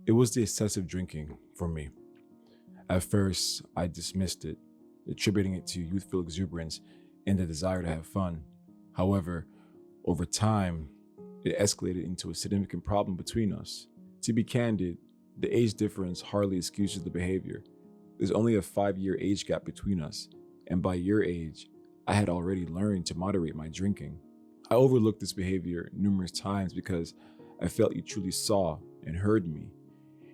It was the excessive drinking for me. At first, I dismissed it, attributing it to youthful exuberance and the desire to have fun. However, over time, it escalated into a significant problem between us. To be candid, the age difference hardly excuses the behavior. There's only a 5-year age gap between us, and by your age, I had already learned to moderate my drinking. I overlooked this behavior numerous times because I felt you truly saw and heard me.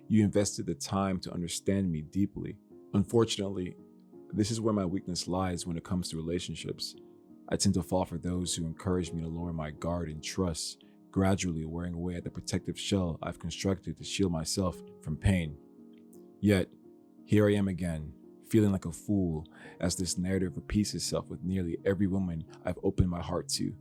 You invested the time to understand me deeply. Unfortunately, this is where my weakness lies when it comes to relationships. I tend to fall for those who encourage me to lower my guard and trust, gradually wearing away at the protective shell I've constructed to shield myself from pain. Yet, here I am again, feeling like a fool as this narrative repeats itself with nearly every woman I've opened my heart to.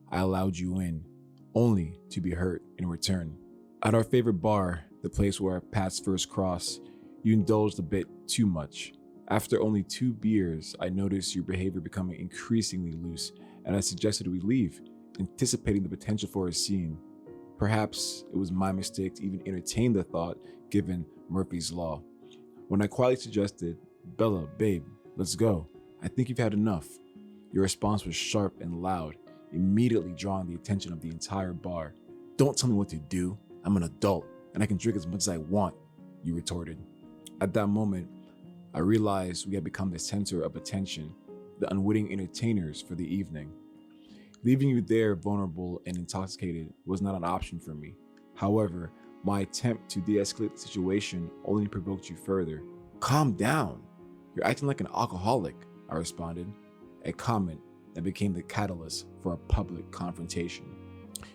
I allowed you in, only to be hurt in return. At our favorite bar, the place where our paths first crossed, you indulged a bit too much. After only 2 beers, I noticed your behavior becoming increasingly loose, and I suggested we leave, anticipating the potential for a scene. Perhaps it was my mistake to even entertain the thought, given Murphy's Law. When I quietly suggested, "Bella, babe, let's go. I think you've had enough," your response was sharp and loud, immediately drawing the attention of the entire bar. "Don't tell me what to do. I'm an adult, and I can drink as much as I want," you retorted. At that moment, I realized we had become the center of attention, the unwitting entertainers for the evening. Leaving you there vulnerable and intoxicated was not an option for me. However, my attempt to de-escalate the situation only provoked you further. "Calm down. You're acting like an alcoholic," I responded, a comment that became the catalyst for a public confrontation.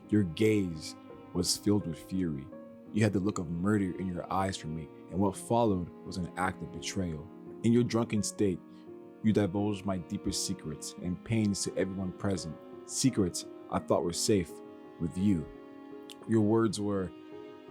Your gaze was filled with fury. You had the look of murder in your eyes for me, and what followed was an act of betrayal. In your drunken state, you divulged my deepest secrets and pains to everyone present, secrets I thought were safe with you. Your words were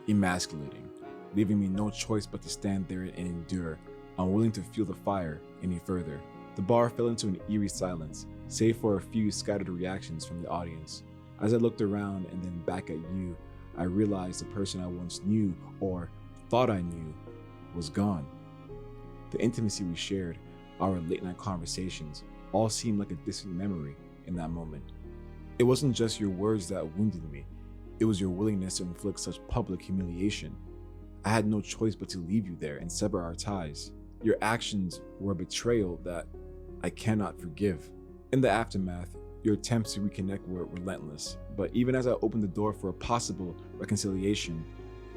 emasculating, leaving me no choice but to stand there and endure, unwilling to fuel the fire any further. The bar fell into an eerie silence, save for a few scattered reactions from the audience. As I looked around and then back at you, I realized the person I once knew, or thought I knew, was gone. The intimacy we shared, our late night conversations, all seemed like a distant memory in that moment. It wasn't just your words that wounded me, it was your willingness to inflict such public humiliation. I had no choice but to leave you there and sever our ties. Your actions were a betrayal that I cannot forgive. In the aftermath, your attempts to reconnect were relentless, but even as I opened the door for a possible reconciliation,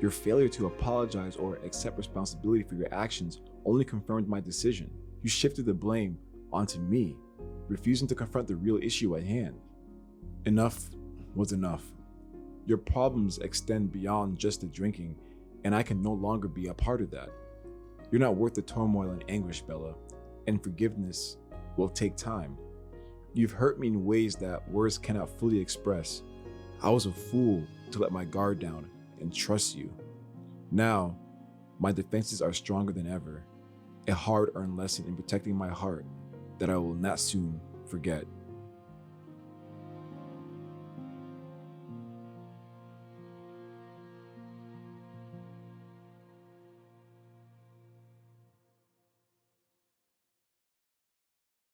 your failure to apologize or accept responsibility for your actions only confirmed my decision. You shifted the blame onto me, refusing to confront the real issue at hand. Enough was enough. Your problems extend beyond just the drinking, and I can no longer be a part of that. You're not worth the turmoil and anguish, Bella, and forgiveness will take time. You've hurt me in ways that words cannot fully express. I was a fool to let my guard down and trust you. Now, my defenses are stronger than ever, a hard-earned lesson in protecting my heart that I will not soon forget.